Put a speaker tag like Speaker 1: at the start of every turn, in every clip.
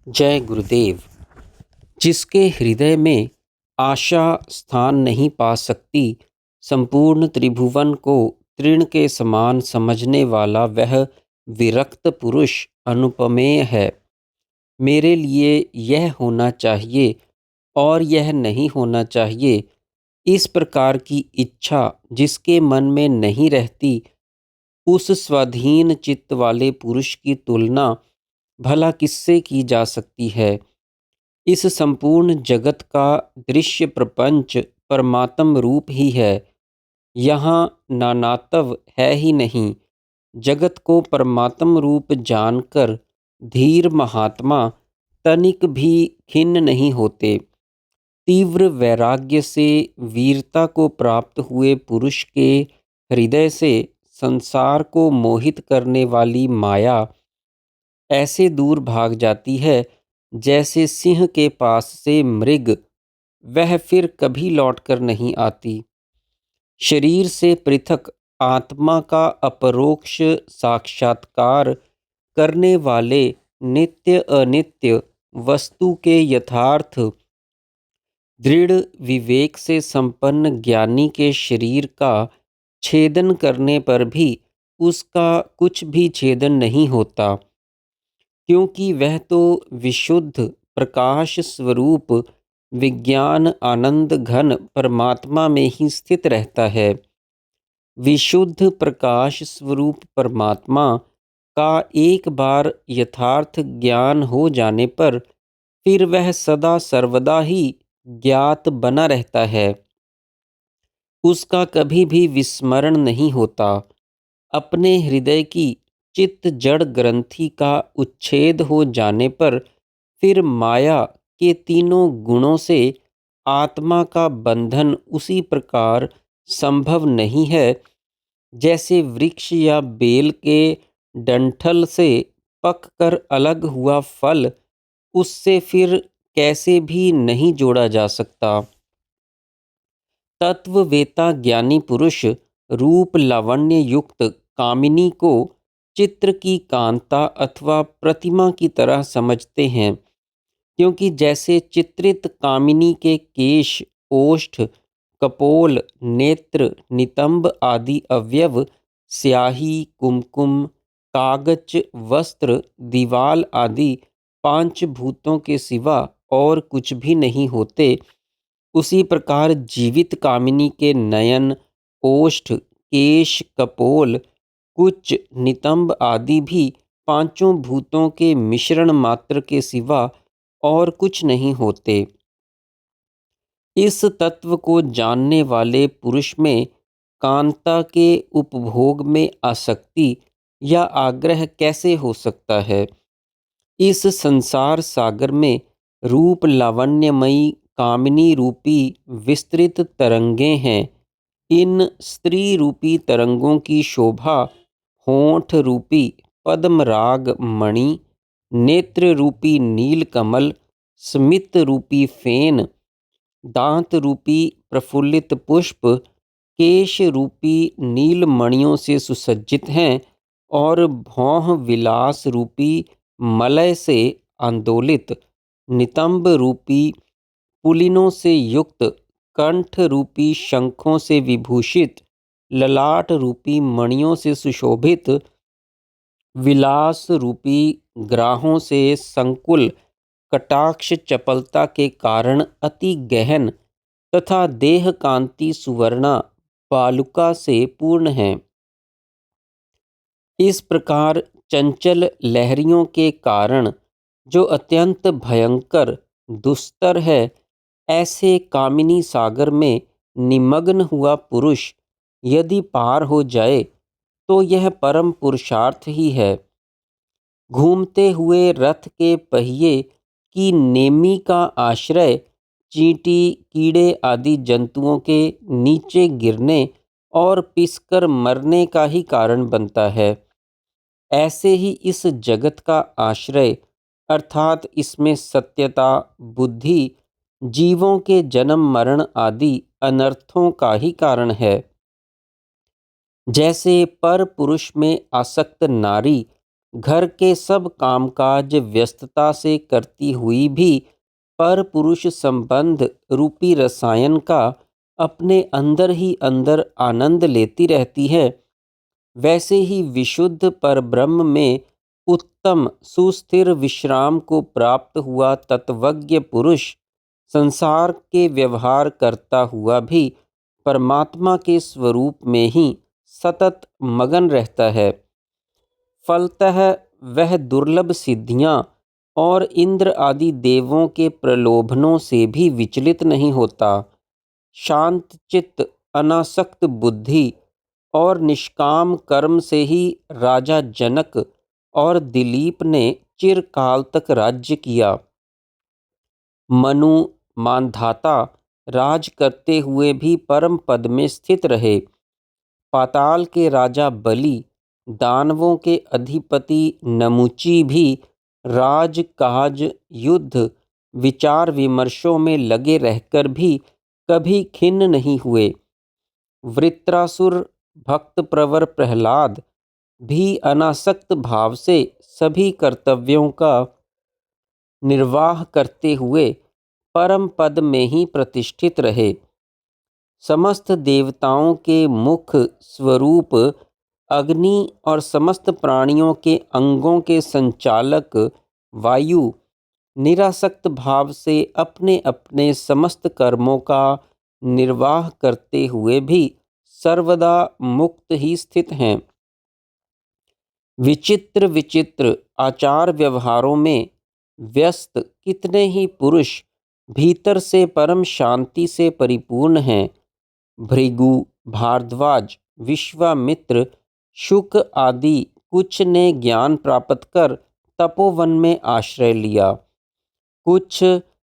Speaker 1: जय गुरुदेव। जिसके हृदय में आशा स्थान नहीं पा सकती, संपूर्ण त्रिभुवन को तृण के समान समझने वाला वह विरक्त पुरुष अनुपमेय है। मेरे लिए यह होना चाहिए और यह नहीं होना चाहिए, इस प्रकार की इच्छा जिसके मन में नहीं रहती, उस स्वाधीन चित्त वाले पुरुष की तुलना भला किससे की जा सकती है। इस संपूर्ण जगत का दृश्य प्रपंच परमात्म रूप ही है। यहाँ नानात्व है ही नहीं। जगत को परमात्म रूप जानकर धीर महात्मा तनिक भी खिन्न नहीं होते। तीव्र वैराग्य से वीरता को प्राप्त हुए पुरुष के हृदय से संसार को मोहित करने वाली माया ऐसे दूर भाग जाती है जैसे सिंह के पास से मृग, वह फिर कभी लौटकर नहीं आती। शरीर से पृथक आत्मा का अपरोक्ष साक्षात्कार करने वाले नित्य अनित्य वस्तु के यथार्थ दृढ़ विवेक से संपन्न ज्ञानी के शरीर का छेदन करने पर भी उसका कुछ भी छेदन नहीं होता, क्योंकि वह तो विशुद्ध प्रकाश स्वरूप विज्ञान आनंद घन परमात्मा में ही स्थित रहता है। विशुद्ध प्रकाश स्वरूप परमात्मा का एक बार यथार्थ ज्ञान हो जाने पर फिर वह सदा सर्वदा ही ज्ञात बना रहता है। उसका कभी भी विस्मरण नहीं होता। अपने हृदय की चित्त जड़ ग्रंथि का उच्छेद हो जाने पर फिर माया के तीनों गुणों से आत्मा का बंधन उसी प्रकार संभव नहीं है जैसे वृक्ष या बेल के डंठल से पक कर अलग हुआ फल उससे फिर कैसे भी नहीं जोड़ा जा सकता। तत्ववेता ज्ञानी पुरुष रूप लावण्य युक्त कामिनी को चित्र की कांता अथवा प्रतिमा की तरह समझते हैं, क्योंकि जैसे चित्रित कामिनी के केश, ओष्ठ, कपोल, नेत्र, नितंब आदि अवयव स्याही, कुमकुम, कागज, वस्त्र, दीवाल आदि पांच भूतों के सिवा और कुछ भी नहीं होते, उसी प्रकार जीवित कामिनी के नयन, ओष्ठ, केश, कपोल, कुच, नितंब आदि भी पांचों भूतों के मिश्रण मात्र के सिवा और कुछ नहीं होते। इस तत्व को जानने वाले पुरुष में कांता के उपभोग में आसक्ति या आग्रह कैसे हो सकता है। इस संसार सागर में रूप लावण्यमयी कामिनी रूपी विस्तृत तरंगें हैं। इन स्त्री रूपी तरंगों की शोभा होंठ रूपी पद्मराग मणि, नेत्र रूपी नीलकमल, स्मित रूपी फेन, दांत रूपी प्रफुल्लित पुष्प, केश रूपी नीलमणियों से सुसज्जित हैं और भौह विलास रूपी मलय से आंदोलित, नितंब रूपी पुलिनों से युक्त, कंठ रूपी शंखों से विभूषित, ललाट रूपी मणियों से सुशोभित, विलास रूपी ग्राहों से संकुल, कटाक्ष चपलता के कारण अति गहन तथा देह कांति सुवर्णा बालुका से पूर्ण है। इस प्रकार चंचल लहरियों के कारण जो अत्यंत भयंकर दुस्तर है, ऐसे कामिनी सागर में निमग्न हुआ पुरुष यदि पार हो जाए तो यह परम पुरुषार्थ ही है। घूमते हुए रथ के पहिए की नेमी का आश्रय चींटी, कीड़े आदि जंतुओं के नीचे गिरने और पिसकर मरने का ही कारण बनता है। ऐसे ही इस जगत का आश्रय अर्थात इसमें सत्यता, बुद्धि जीवों के जन्म मरण आदि अनर्थों का ही कारण है। जैसे पर पुरुष में आसक्त नारी घर के सब कामकाज व्यस्तता से करती हुई भी पर पुरुष संबंध रूपी रसायन का अपने अंदर ही अंदर आनंद लेती रहती है, वैसे ही विशुद्ध परब्रह्म में उत्तम सुस्थिर विश्राम को प्राप्त हुआ तत्वज्ञ पुरुष संसार के व्यवहार करता हुआ भी परमात्मा के स्वरूप में ही सतत मगन रहता है। फलतः वह दुर्लभ सिद्धियां और इंद्र आदि देवों के प्रलोभनों से भी विचलित नहीं होता। शांत चित्त, अनासक्त बुद्धि और निष्काम कर्म से ही राजा जनक और दिलीप ने चिरकाल तक राज्य किया। मनु मानधाता राज करते हुए भी परम पद में स्थित रहे। पाताल के राजा बलि, दानवों के अधिपति नमुची भी राज काज युद्ध विचार विमर्शों में लगे रहकर भी कभी खिन्न नहीं हुए। वृत्रासुर, भक्त प्रवर प्रहलाद भी अनासक्त भाव से सभी कर्तव्यों का निर्वाह करते हुए परम पद में ही प्रतिष्ठित रहे। समस्त देवताओं के मुख स्वरूप अग्नि और समस्त प्राणियों के अंगों के संचालक वायु निरासक्त भाव से अपने अपने समस्त कर्मों का निर्वाह करते हुए भी सर्वदा मुक्त ही स्थित हैं। विचित्र विचित्र आचार व्यवहारों में व्यस्त कितने ही पुरुष भीतर से परम शांति से परिपूर्ण हैं। भृगु, भारद्वाज, विश्वामित्र, शुक आदि कुछ ने ज्ञान प्राप्त कर तपोवन में आश्रय लिया। कुछ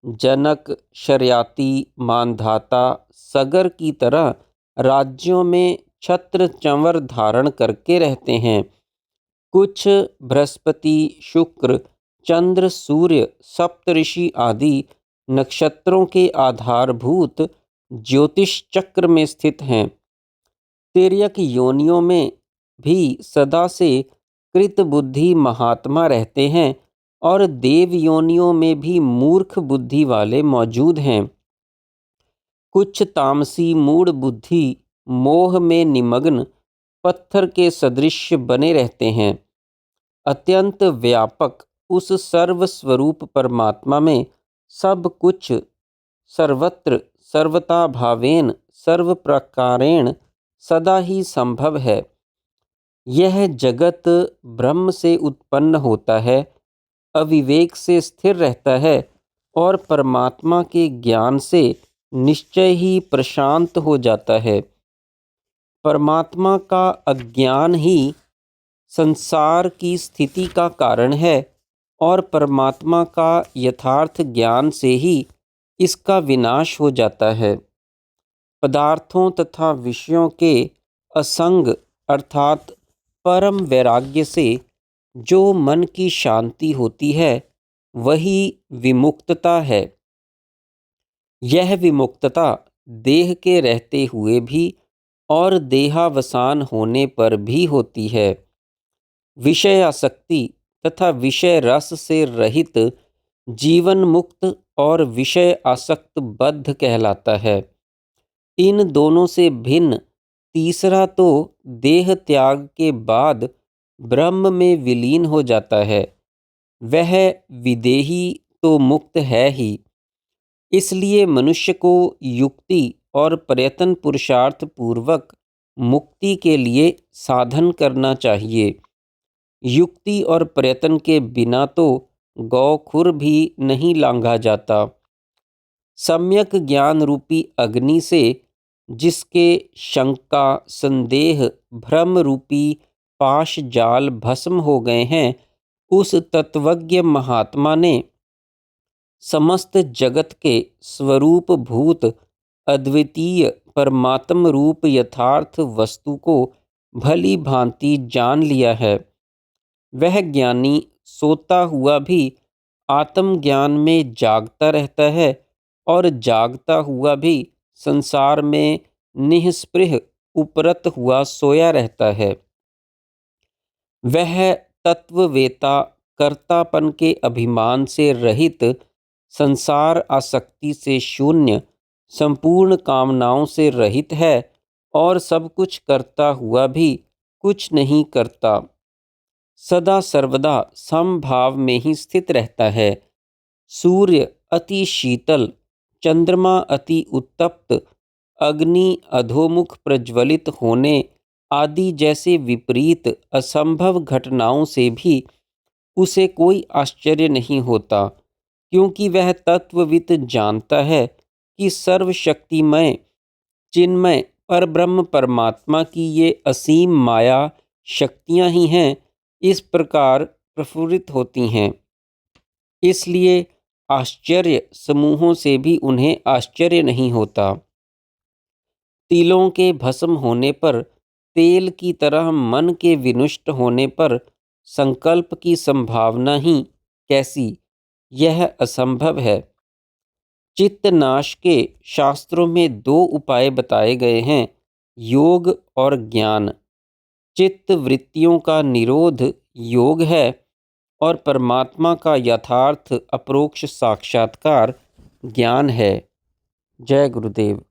Speaker 1: जनक, शर्याती, मानधाता, सगर की तरह राज्यों में छत्र चंवर धारण करके रहते हैं। कुछ बृहस्पति, शुक्र, चंद्र, सूर्य, सप्तऋषि आदि नक्षत्रों के आधारभूत ज्योतिष चक्र में स्थित हैं। तिर्यक योनियों में भी सदा से कृत बुद्धि महात्मा रहते हैं और देव योनियों में भी मूर्ख बुद्धि वाले मौजूद हैं। कुछ तामसी मूढ़ बुद्धि मोह में निमग्न पत्थर के सदृश बने रहते हैं। अत्यंत व्यापक उस सर्वस्वरूप परमात्मा में सब कुछ सर्वत्र सर्वता भावेन सर्व प्रकारेण सदा ही संभव है। यह जगत ब्रह्म से उत्पन्न होता है, अविवेक से स्थिर रहता है और परमात्मा के ज्ञान से निश्चय ही प्रशांत हो जाता है। परमात्मा का अज्ञान ही संसार की स्थिति का कारण है और परमात्मा का यथार्थ ज्ञान से ही इसका विनाश हो जाता है। पदार्थों तथा विषयों के असंग अर्थात परम वैराग्य से जो मन की शांति होती है वही विमुक्तता है। यह विमुक्तता देह के रहते हुए भी और देहावसान होने पर भी होती है। विषय आसक्ति तथा विषय रस से रहित जीवन मुक्त और विषय आसक्त बद्ध कहलाता है। इन दोनों से भिन्न तीसरा तो देह त्याग के बाद ब्रह्म में विलीन हो जाता है। वह विदेही तो मुक्त है ही। इसलिए मनुष्य को युक्ति और प्रयत्न पुरुषार्थ पूर्वक मुक्ति के लिए साधन करना चाहिए। युक्ति और प्रयत्न के बिना तो गौखुर भी नहीं लांघा जाता। सम्यक ज्ञान रूपी अग्नि से जिसके शंका, संदेह, भ्रम रूपी पाश जाल भस्म हो गए हैं, उस तत्वज्ञ महात्मा ने समस्त जगत के स्वरूप भूत अद्वितीय परमात्म रूप यथार्थ वस्तु को भली भांति जान लिया है। वह ज्ञानी सोता हुआ भी आत्मज्ञान में जागता रहता है और जागता हुआ भी संसार में निःस्पृह उपरत हुआ सोया रहता है। वह तत्ववेता कर्तापन के अभिमान से रहित, संसार आसक्ति से शून्य, संपूर्ण कामनाओं से रहित है और सब कुछ करता हुआ भी कुछ नहीं करता, सदा सर्वदा समभाव में ही स्थित रहता है। सूर्य अति शीतल, चंद्रमा अति उत्तप्त, अग्नि अधोमुख प्रज्वलित होने आदि जैसे विपरीत असंभव घटनाओं से भी उसे कोई आश्चर्य नहीं होता, क्योंकि वह तत्वविद जानता है कि सर्वशक्तिमय चिन्मय परब्रह्म परमात्मा की ये असीम माया शक्तियाँ ही हैं इस प्रकार प्रफुल्लित होती हैं। इसलिए आश्चर्य समूहों से भी उन्हें आश्चर्य नहीं होता। तिलों के भस्म होने पर, तेल की तरह मन के विनुष्ट होने पर संकल्प की संभावना ही कैसी, यह असंभव है। चित्त नाश के शास्त्रों में दो उपाय बताए गए हैं, योग और ज्ञान। चित्त वृत्तियों का निरोध योग है और परमात्मा का यथार्थ अपरोक्ष साक्षात्कार ज्ञान है। जय गुरुदेव।